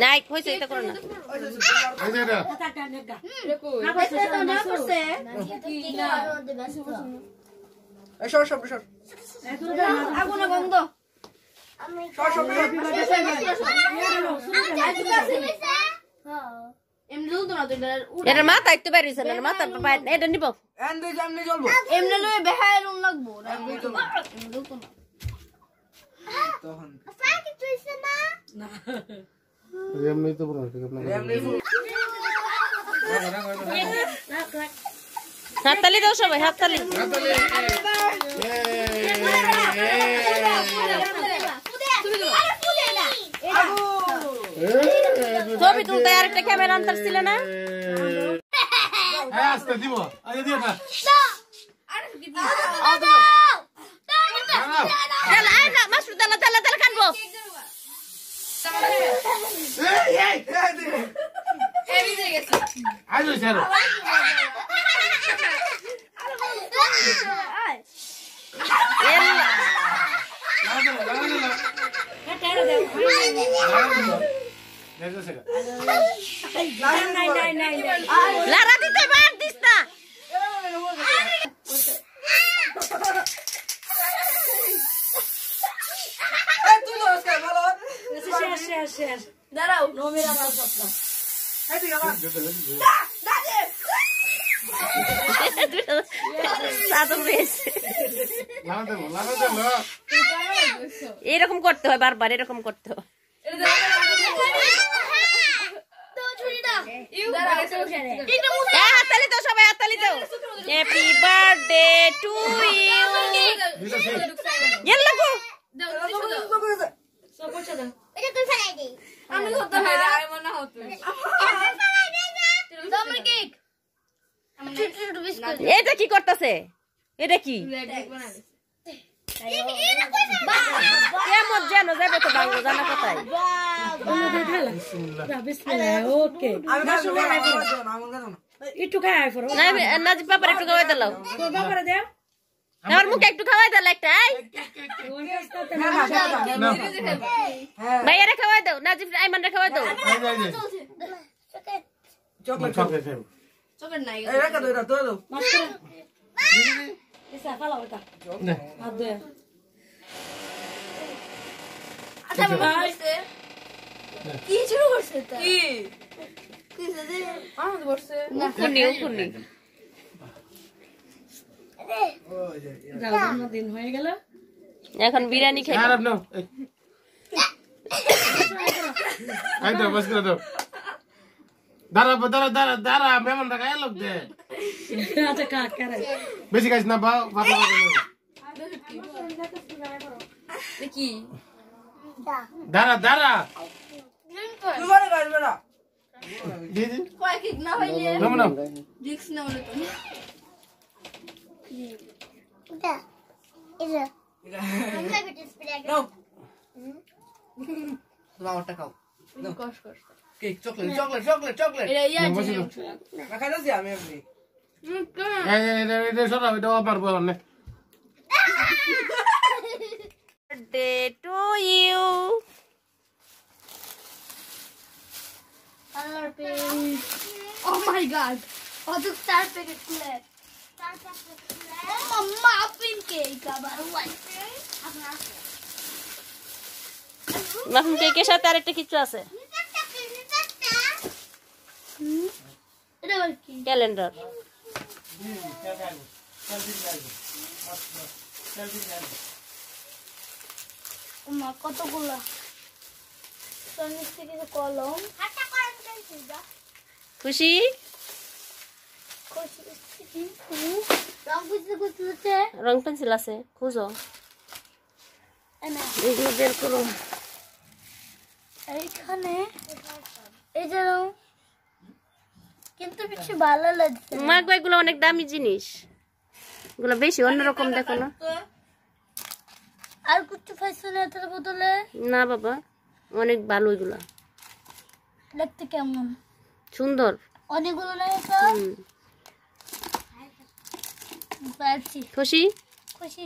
নাই কইছে এটা করো না এই সর সর সর আগুন গন্ধ সর সর এমনি জ্বলতো না তো এটা মাথা একটু বের হইছে না মাথা এটা নিব এন্ডে জামনে জ্বলবো এমনি লয়ে বেহায় রুম লাগবো এমনি জ্বলতো না তখন ফাকি তুইছে না না এমনি তো পুরো ঠিক আপনার এমনি হাততালি দাও সবাই হাততালি ছবি তুলতে আরেকটা ক্যামেরা আনতাছিল না হ্যাঁ আস্তে দিব আরে দিও না চল আয় না মাসুদ দালা দালা দালা কানবো আইলো ছাড়ো লারা দিতে বার দিস না দাঁড়াও এরকম করতে হয় বারবার এরকম করতে হয় হাততালি দাও সবাই হাততালি দাও হ্যাপি বার্থডে টু ইউ গো আমি হতো না আর মনে হতো তোমার কেক আমি ছোট বিস্কুট এটা কি করতেছে এটা কি কেমন যেন যাবে তো বাংলা জানা কোথায় ওকে একটু খাই ফরো নাজি পাপার একটু খাওয়াই দিলাও বাবারে দাও আমার মুখে একটু খাওয়াই দিল একটা ভাইয়ারে খাওয়াই দাও নাজিফ আইমানরে খাওয়াই দাও চকলেট চকলেট খাও চকলেট নাই এই রাখা দাও এটা দাও এসা ফালা ওটা না হাত দে আচ্ছা ভাই কি শুরু করছে তা কি কিসে দে আনন্দ করছে উকুনি উকুনি দিন হয়ে গেল এখন বিরিয়ানি খাই খারাপ নাও এই দাও বস করে দাও দাঁড়া দাঁড়া দাঁড়া দাঁড়া মেমন রাখা লোক দে আচ্ছা কাট করে বেশি খাইছ না বাবা কি দাঁড়া দাঁড়া দুবারে গাছ বেড়া দিদি কয় কিক না হইলে নাও নাও রিস্ক না হলে তো নাও তোমারটা খাও কষ্ট কষ্ট cake chocolate chocolate chocolate chocolate এটা ইয়া রাখা যাচ্ছে আমি এমনি এটা সরা এটা আবার বল না birthday to you Oh my god. Oh, the star packet flip. Oh, mama, muffin cake. মাখন কেকের সাথে আরেকটা কিছু আছে ক্যালেন্ডার কতগুলা কলম খুশি রং পেন্সিল আছে খুঁজো বের করো এইখানে এই যে কিন্তু বেশি ভালো লাগছে মা এগুলো অনেক দামি জিনিস এগুলো বেশি অন্যরকম দেখো না আর কিছু পাইছো না এটার বদলে না বাবা অনেক ভালো এগুলা দেখতে কেমন সুন্দর অনেকগুলো না এটা পাচ্ছি খুশি? খুশি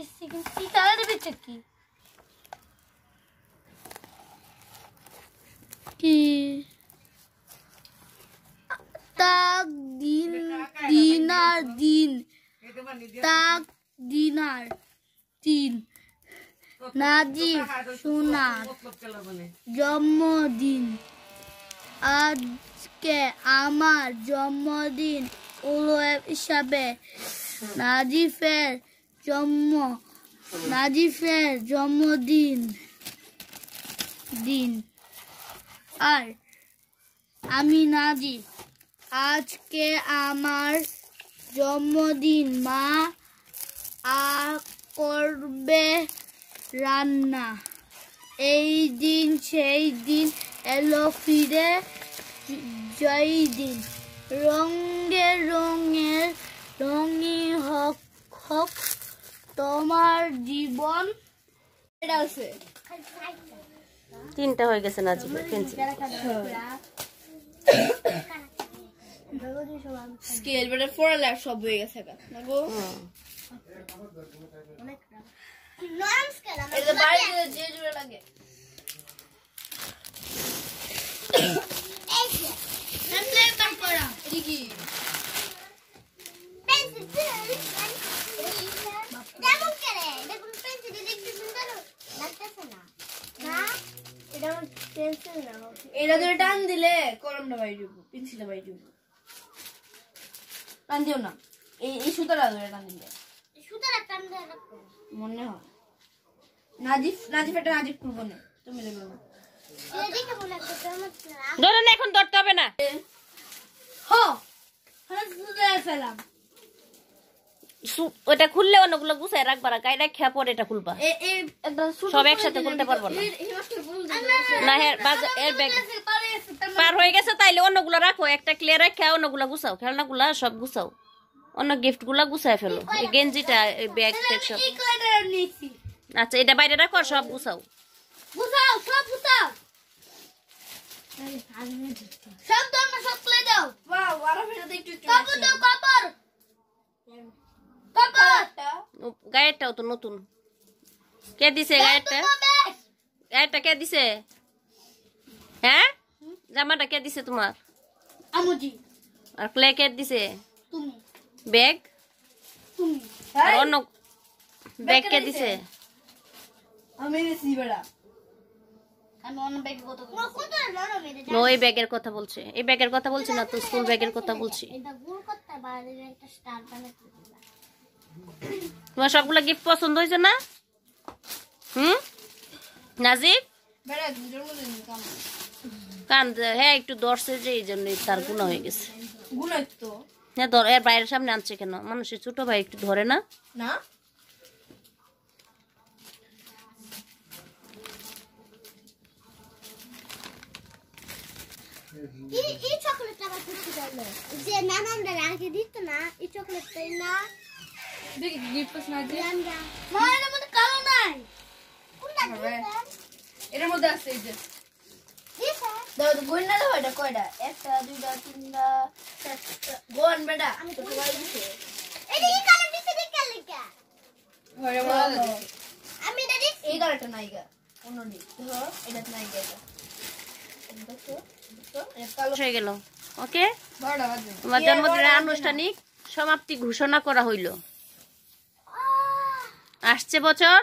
কি কালারের ভিতর কি কি তাক দিনার দিন তাক দিনার দিন নাজিব সোনার জন্মদিন আজকে আমার জন্মদিন হিসাবে নাজিফের জন্মদিন আর আমি নাজিফ আজকে আমার জন্মদিন মা করবে রান্না এই দিন সেই দিন এলো ফিরে জয় দিন রঙের রঙিন হোক তোমার জীবন। এটা আছে 3টা হয়ে গেছে নাজিবের পেন্সিল। স্কেল বেটা ফোর লাখ সব হয়ে গেছে না গো নরম স্কেল এটা বাইরে যে জোরে লাগে এই যে প্লে কাট করা কি পেন্সিল ডেমো করে দেখুন পেন্সিল দেখতে সুন্দর লাগতেছে না না এটা পেন্সিল না এটা ধরে টান দিলে কলমটা বাইরে যাবে পেন্সিলটা বাইরে যাবে টান দিও না এই সুতাটা ধরে টান দিলে সুতাটা টান দেয়া লাগবে মনে হয় নাজিফ এটা নাজিফ করবো না তুমি দেখো না এটা দেখে মনে হচ্ছে ধরে না এখন ধরতে হবে না হ্যাঁ সুতা ফেলাম ওটা খুললে অন্যগুলো গুছায় রাখবা গায়ে রাখা পরে এটা খুলবা সব একসাথে খুলতে পারবো না না এর ব্যাগ পার হয়ে গেছে তাইলে অন্যগুলো রাখো একটা ক্লিয়ার রাখা অন্যগুলো গুছাও খেলনাগুলা সব গুছাও অন্য গিফট গুলা গুছায় ফেলো এই গেঞ্জিটা এই ব্যাগ সব আচ্ছা এটা বাইরে রাখো আর সব গুছাও সব গুছাও সব দাও না সব প্লে দাও ওয়াও আরো ফেরতে একটু কাপড় দাও কাপড় গায়েরটাও তো নতুন কে দিছে গায়েরটা কে দিছে হ্যাঁ জামাটা কে দিছে তোমার আমুজি আর ক্লে কে দিছে তুমি ব্যাগ তুমি আর অন্য ব্যাগ কে দিছে আমি দিছি বড়া আমি অন্য ব্যাগে কত নরম এটা ওই ব্যাগের কথা বলছে এই ব্যাগের কথা বলছি না তো স্কুল ব্যাগের কথা বলছি এটা গুল করতে বাইরে একটা স্টার বানাতে দিবা তোমার সবগুলো গিফট পছন্দ হয়েছে না নাজিব বেড়া জন্মদিন কান হ্যাঁ একটু দর্শে যে এই জন্য তার গুণা হয়ে গেছে গুনাই তো হ্যাঁ এর বাইরের সামনে আনছে কেন মানুষের ছোট ভাই একটু ধরে না না এই চকলেটটা আমার খুব ভালো যে নানানরা আগে দিত না এই চকলেটটাই না দেখি গিফট না দিয়ে আমরা মা এর মধ্যে কালো নাই কোনটা এর মধ্যে আছে এই যে দাও গোন না দাও এটা কয়টা একটা দুইটা তিনটা চারটা গোন বেটা আমি তো বলে দিছি এই কালার দিতে দেখে লেখা ঘরে বলা দিছি আমি এটা দিছি এই কালারটা নাই গা অন্যটি ধরো এটা নাই গা হয়ে গেল ওকে তোমার জন্মদিনের আনুষ্ঠানিক সমাপ্তি ঘোষণা করা হইল আসছে বছর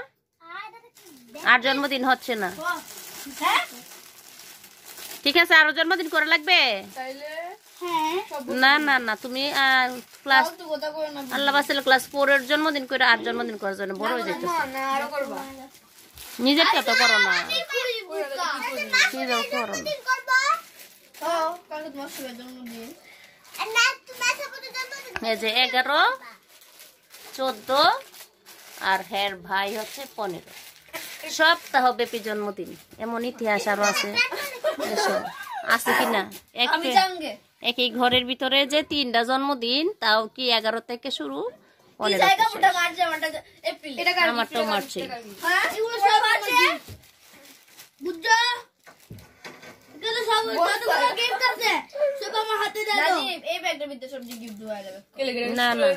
আর জন্মদিন হচ্ছে না ঠিক আছে আরো জন্মদিন করা লাগবে না না না তুমি ক্লাস আল্লাহ বাসেল ক্লাস 4 এর জন্মদিন করে আর জন্মদিন করার জন্য বড় হয়ে যাইতেছে নিজেরটা তো করো না নিজেও করো না এই যে 11 14 আর হের ভাই হচ্ছে 15 সপ্তাহ ব্যাপী জন্মদিন এমন ইতিহাস আরো আছে আছে কিনা একই ঘরের ভিতরে যে 3টা জন্মদিন তাও কি 11 থেকে শুরু 15 আমারটাও মারছে না না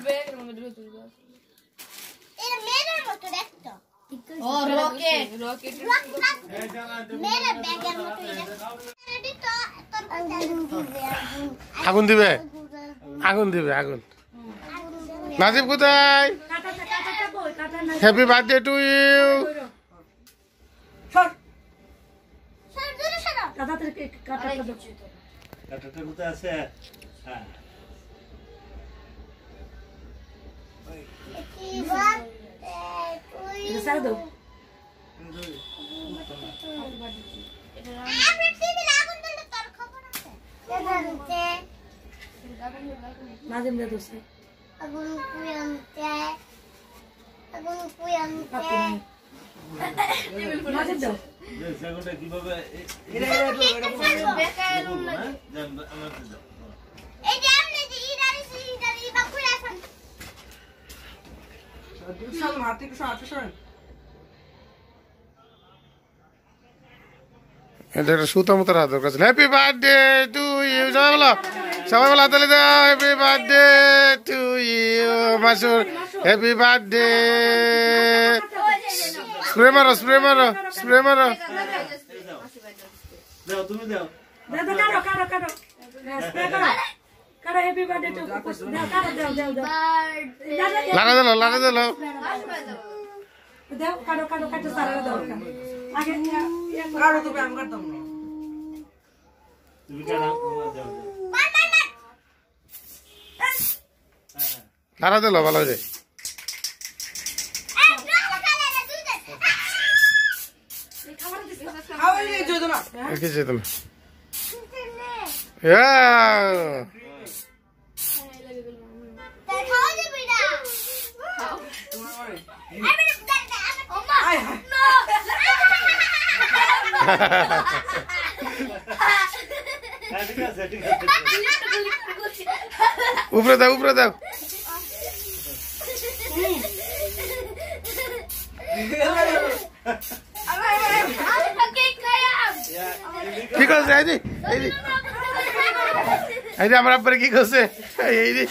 আগুন দিবে আগুন দিবে আগুন নাজিব কোথায় হ্যাপি বার্থডে টু ইউ সর কাটাটা কোথায় আছে হ্যাঁ সেগুনটা কিভাবে এটা সব হাতে একটু হাতে সরেন এটা একটা সুতা মতো রাত দরকার ছিল হ্যাপি বার্থডে টু ইউ সবাই বলো হাতালি দাও happy birthday to you Masur happy birthday spray মারো স্প্রে মারো স্প্রে মারো দাও তুমি দাও লাগা দিল লাগা দিল কারো তো আমি করতাম না তুমি কাটা দাও লাগা দিল ভালো হয়েছে খাওয়াই নিয়ে যেত না কিছু তুমি আয় হায় ঠিক আছে ঠিক আছে উপরে দাও উপরে দাও কি করছে এই যে আমার আব্বারে কি করছে এই যে